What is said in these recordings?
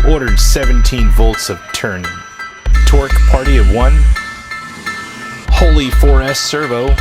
ordered 17 volts of turning. Torque party of 1. Holy 4S servo.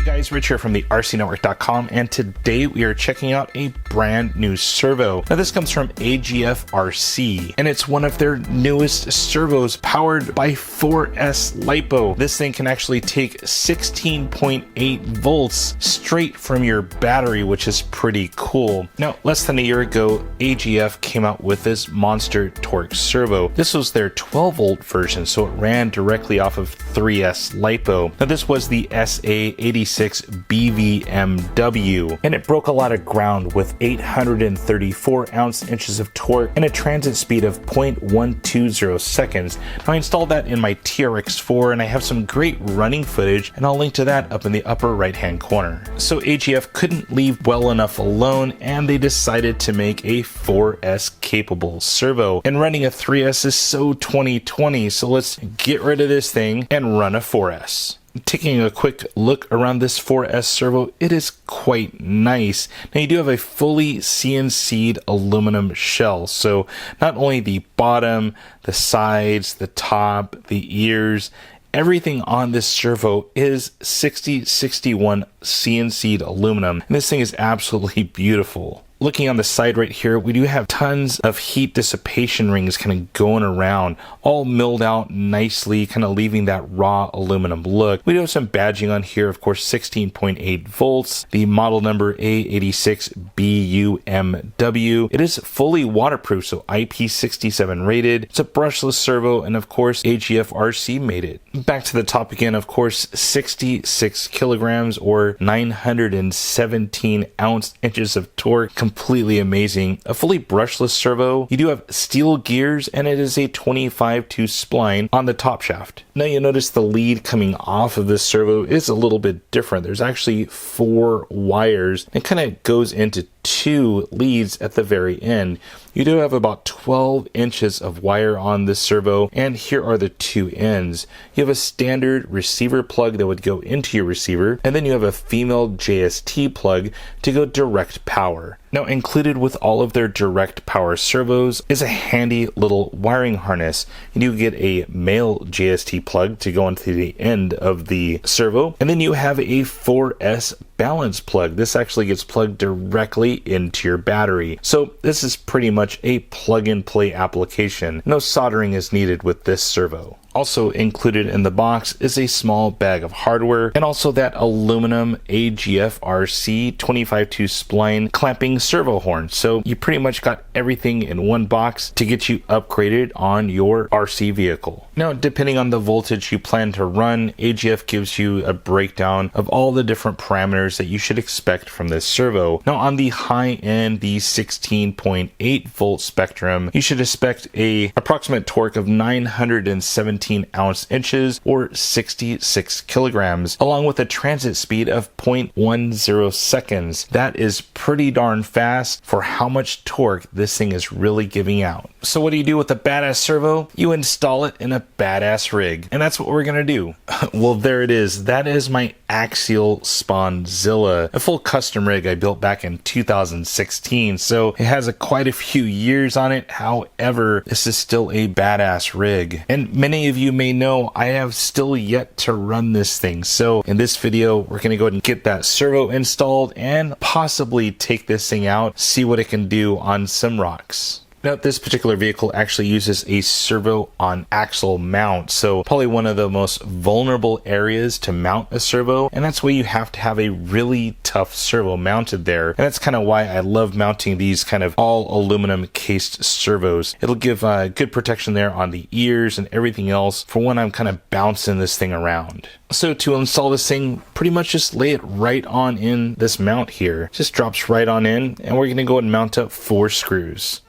Guys, Rich here from the RCNetwork.com, and today we are checking out a brand new servo. Now this comes from AGFRC, and it's one of their newest servos powered by 4S Lipo. This thing can actually take 16.8 volts straight from your battery, which is pretty cool. Now, less than a year ago, AGF came out with this monster torque servo. This was their 12 volt version, so it ran directly off of 3S Lipo. Now this was the SA86 BVMW, and it broke a lot of ground with 834 ounce-inches of torque and a transit speed of 0.120 seconds. Now, I installed that in my TRX4, and I have some great running footage, and I'll link to that up in the upper right-hand corner. So AGF couldn't leave well enough alone, and they decided to make a 4S capable servo. And running a 3S is so 2020, so let's get rid of this thing and run a 4S. Taking a quick look around this 4S servo, it is quite nice. Now, you do have a fully CNC'd aluminum shell, so not only the bottom, the sides, the top, the ears, everything on this servo is 6061 CNC'd aluminum, and this thing is absolutely beautiful. Looking on the side right here, we do have tons of heat dissipation rings kind of going around, all milled out nicely, kind of leaving that raw aluminum look. We do have some badging on here, of course, 16.8 volts, the model number A86BUMW. It is fully waterproof, so IP67 rated. It's a brushless servo, and of course, AGFRC made it. Back to the top again, of course, 66 kilograms or 917 ounce-inches of torque. Completely amazing. A fully brushless servo. You do have steel gears, and it is a 25/2 spline on the top shaft. Now you notice the lead coming off of this servo is a little bit different. There's actually 4 wires. It kind of goes into 2 leads at the very end. You do have about 12 inches of wire on this servo, and here are the 2 ends. You have a standard receiver plug that would go into your receiver, and then you have a female JST plug to go direct power. Now, included with all of their direct power servos is a handy little wiring harness. You do get a male JST plug to go into the end of the servo, and then you have a 4S balance plug. This actually gets plugged directly into your battery. So this is pretty much a plug and play application. No soldering is needed with this servo. Also included in the box is a small bag of hardware, and also that aluminum AGFRC 25/2 spline clamping servo horn. So you pretty much got everything in one box to get you upgraded on your RC vehicle. Now, depending on the voltage you plan to run, AGF gives you a breakdown of all the different parameters that you should expect from this servo. Now, on the high end, the 16.8 volt spectrum, you should expect a approximate torque of 917 ounce-inches or 66 kilograms, along with a transit speed of 0.10 seconds. That is pretty darn fast for how much torque this thing is really giving out. So what do you do with a badass servo? You install it in a badass rig, and that's what we're gonna do. Well, there it is. That is my axial SpawnZilla, a full custom rig I built back in 2016, so it has quite a few years on it. However, this is still a badass rig, and many of you may know I have still yet to run this thing. So in this video, we're going to go ahead and get that servo installed and possibly take this thing out, see what it can do on some rocks. Now, this particular vehicle actually uses a servo on axle mount, so probably one of the most vulnerable areas to mount a servo, and that's why you have to have a really tough servo mounted there. And that's kind of why I love mounting these kind of all aluminum cased servos. It'll give good protection there on the ears and everything else for when I'm kind of bouncing this thing around. So to install this thing, pretty much just lay it right on in this mount here. Just drops right on in, and we're going to go ahead and mount up 4 screws.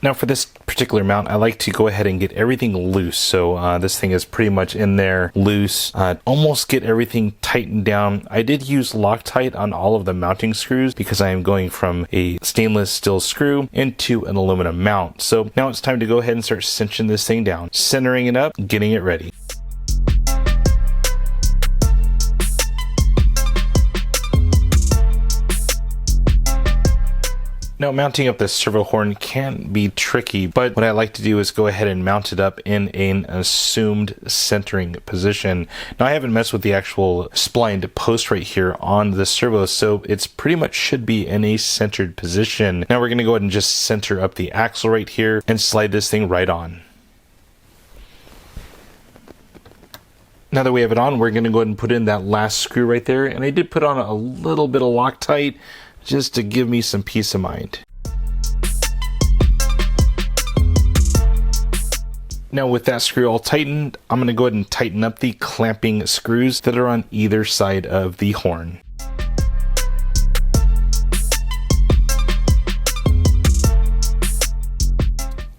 Now for this particular mount, I like to go ahead and get everything loose. So this thing is pretty much in there loose, almost get everything tightened down. I did use Loctite on all of the mounting screws because I am going from a stainless steel screw into an aluminum mount. So now it's time to go ahead and start cinching this thing down, centering it up, getting it ready. Now, mounting up the servo horn can be tricky, but what I like to do is go ahead and mount it up in an assumed centering position. Now, I haven't messed with the actual splined post right here on the servo, so it's pretty much should be in a centered position. Now, we're going to go ahead and just center up the axle right here and slide this thing right on. Now that we have it on, we're going to go ahead and put in that last screw right there, and I did put on a little bit of Loctite just to give me some peace of mind. Now with that screw all tightened, I'm going to go ahead and tighten up the clamping screws that are on either side of the horn.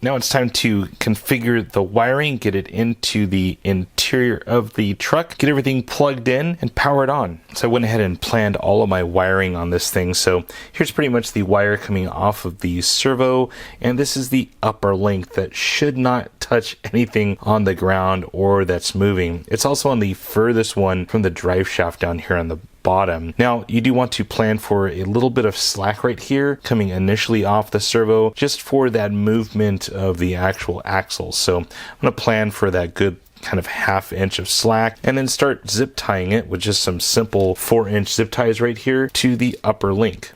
Now it's time to configure the wiring, get it into the interior of the truck, get everything plugged in, and power it on. So I went ahead and planned all of my wiring on this thing. So here's pretty much the wire coming off of the servo, and this is the upper link that should not touch anything on the ground or that's moving. It's also on the furthest one from the drive shaft down here on the bottom. Now you do want to plan for a little bit of slack right here coming initially off the servo just for that movement of the actual axle. So I'm going to plan for that good kind of 1/2 inch of slack and then start zip tying it with just some simple 4-inch zip ties right here to the upper link.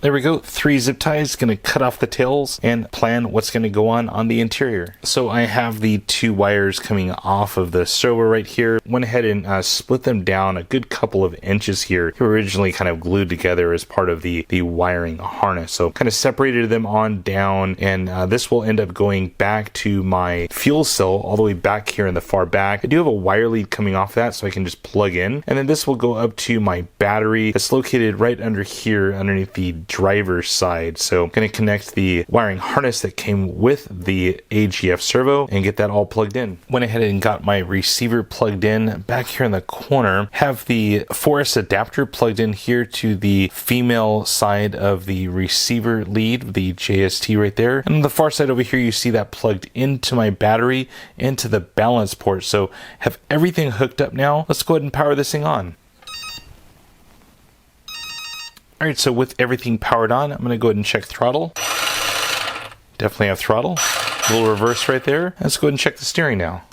There we go, 3 zip ties, gonna cut off the tails and plan what's gonna go on the interior. So I have the 2 wires coming off of the servo right here. Went ahead and split them down a good couple of inches here. They were originally kind of glued together as part of the wiring harness. So kind of separated them on down, and this will end up going back to my fuel cell all the way back here in the far back. I do have a wire lead coming off that so I can just plug in, and then this will go up to my battery that's located right under here underneath the driver's side. So I'm going to connect the wiring harness that came with the AGF servo and get that all plugged in. Went ahead and got my receiver plugged in back here in the corner. Have the 4S adapter plugged in here to the female side of the receiver lead, the JST right there. And on the far side over here, you see that plugged into my battery into the balance port. So have everything hooked up now. Let's go ahead and power this thing on. Alright, so with everything powered on, I'm going to go ahead and check throttle. Definitely have throttle. A little reverse right there. Let's go ahead and check the steering now.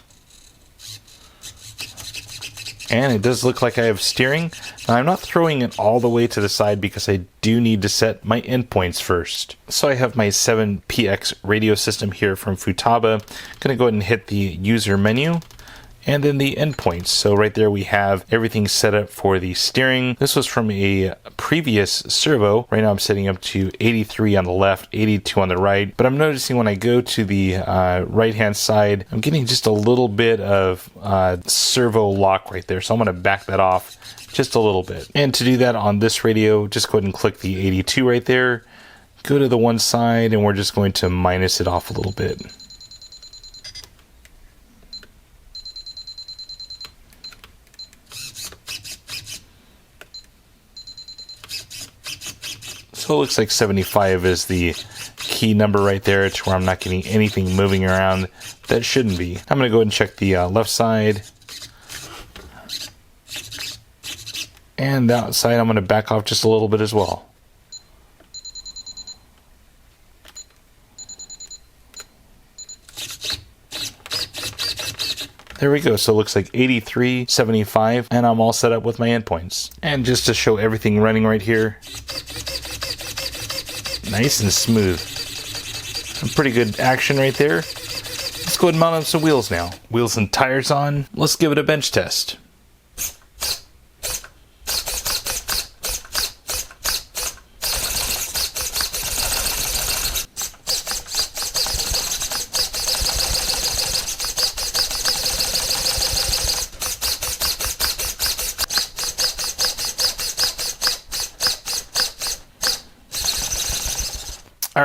And it does look like I have steering. Now, I'm not throwing it all the way to the side because I do need to set my endpoints first. So I have my 7PX radio system here from Futaba. I'm going to go ahead and hit the user menu. And then the endpoints. So right there we have everything set up for the steering. This was from a previous servo. Right now I'm setting up to 83 on the left, 82 on the right. But I'm noticing when I go to the right hand side, I'm getting just a little bit of servo lock right there. So I'm going to back that off just a little bit. And to do that on this radio, just go ahead and click the 82 right there. Go to the one side and we're just going to minus it off a little bit. So it looks like 75 is the key number right there to where I'm not getting anything moving around that shouldn't be. I'm going to go ahead and check the left side. And that side I'm going to back off just a little bit as well. There we go. So it looks like 83, 75, and I'm all set up with my endpoints. And just to show everything running right here, nice and smooth. Some pretty good action right there. Let's go ahead and mount on some wheels now. Wheels and tires on. Let's give it a bench test.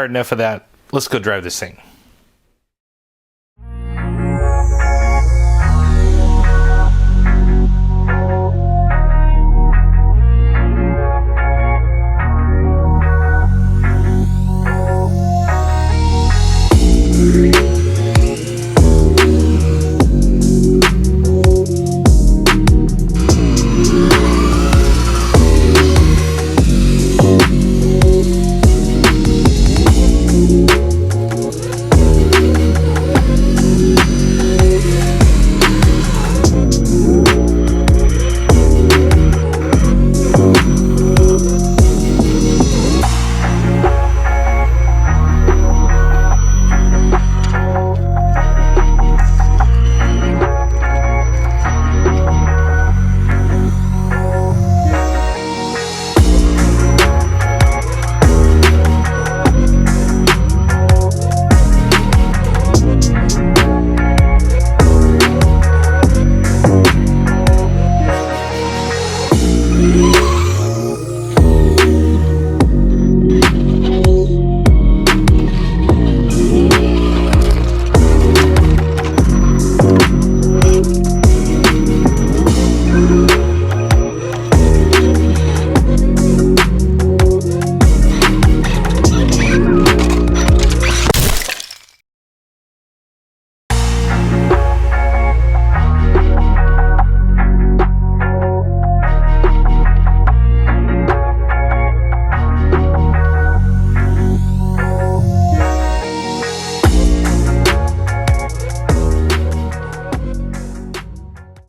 Alright, enough of that. Let's go drive this thing.